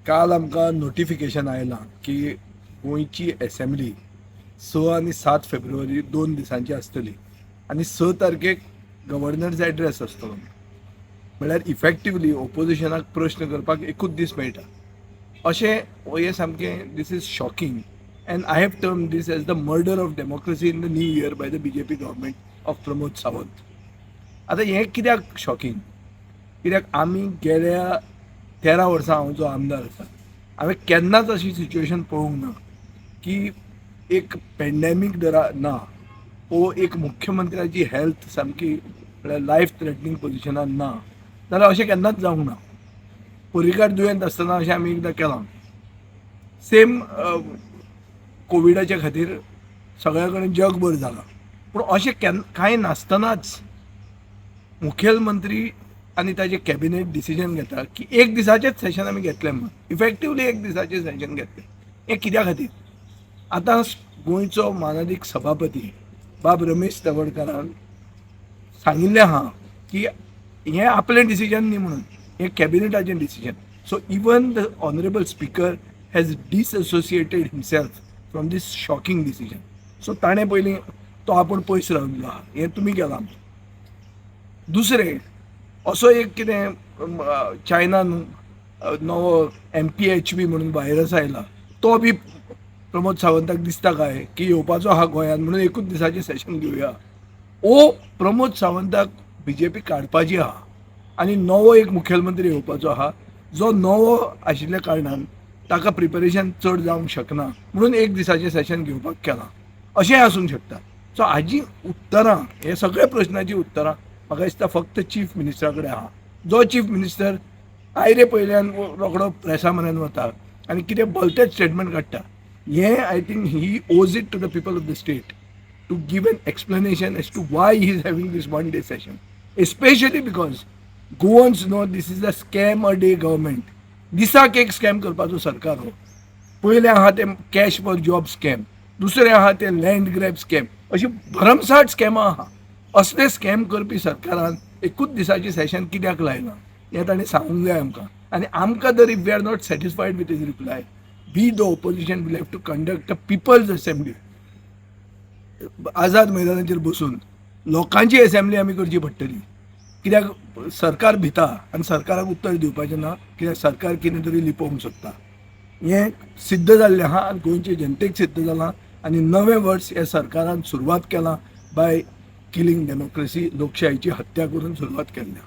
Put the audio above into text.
काल आमकां नोटिफिकेशन आयलां की गोंयची असेंब्ली 6 आनी 7 फेब्रुवारी 2 दिसांची आसतली आनी 6 तारखेक गव्हर्नर्स एड्रेस आसतलो. म्हळ्यार इफेक्टिवली ओपोजिशनाक प्रश्न करपाक एकूच दीस मेळटा अशें हें सामकें this is shocking and I have term this as the murder of democracy in the new year by the BJP government of Pramod Sawant. आतां हें कित्याक शॉकिंग? कित्याक आमी गेल्या 13 वर्सां हांव जो आमदार आसा हांवें केन्नाच अशी सिच्युएशन पळोवंक ना की एक पेंडेमीक ना वो एक मुख्यमंत्र्याची हेल्थ सामकी लायफ थ्रेटनींग पोजिशनान ना जाल्यार अशें केन्नाच जावंक ना. पर्रीकार दुयेंत आसतना अशें आमी एकदां केलां. सेम कोविडाच्या खातीर सगळ्या कडेन जगभर जालां, पूण अशें कांय नासतनाच मुखेलमंत्री आनी ताजे कॅबिनेट डिसिजन घेता की एक दिसाचेंच सेशन आमी घेतलें म्हणून. इफेक्टिवली एक दिसाचें सेशन घेतलें. हें कित्या खातीर? आतां गोंयचो माननीक सभापती बाब रमेश तवडकरान सांगिल्लें आहा की हें आपलें डिसिजन न्ही म्हणून, हें कॅबिनेटाचें decision. So even the honourable speaker has disassociated himself from this shocking decision. So ताणें पयलीं तो आपूण पयस राविल्लो आहा, हें तुमी केलां. दुसरें असो एक कितें चायनान नवो MPHV म्हणून व्हायरस आयला, तो बी प्रमोद सावंताक दिसता काय की येवपाचो आहा गोंयांत म्हणून एकूच दिसाचें सेशन घेवया? ओ प्रमोद सावंताक BJP काडपाची आहा आनी नवो एक मुखेलमंत्री येवपाचो आहा जो नवो आशिल्ल्या कारणान ताका प्रिपरेशन चड जावंक शकना म्हणून एक दिसाचें सेशन घेवपाक केलां, अशेंय आसूंक शकता. सो हाजी उत्तरां, हे सगळे प्रश्नाची उत्तरां म्हाका दिसता फक्त चीफ मिनिस्टरा कडेन आहा. जो चीफ मिनिस्टर आयरे पयल्यान रोखडो प्रेसा म्हऱ्यान वता आनी कितें भलतेच स्टेटमेंट काडटा. हें I think he owes it to the people of the state to give an explanation as to why he is having this one day session, especially because Goans know this is a scam a day government. दिसाक एक scam करपाचो सरकार हो. पयलें आहा तें cash for job scam, दुसरें आहा तें लँड ग्रॅब स्कॅम, अशी भरमसाट स्कॅमां आहा. असले स्कॅम करपी सरकारान एकूच दिसाचें सेशन कित्याक लायलां हें ताणें सांगूंक जाय आमकां. आनी आमकां जर if we are not satisfied with his reply, we the opposition will have to conduct a people's assembly. Azad मैदानाचेर बसून लोकांची असेंब्ली आमी करची पडटली. कित्याक सरकार भिता आनी सरकाराक उत्तर दिवपाचें ना, कित्याक सरकार कितें तरी लिपोवंक सोदता. हें सिद्ध जाल्लें आहा आनी गोंयचे जनतेक सिद्ध जालां. आनी नवें वर्स ह्या सरकारान सुरवात केलां बाय किलिंग डेमोक्रेसी, लोकशायेची हत्या करून सुरवात केल्या.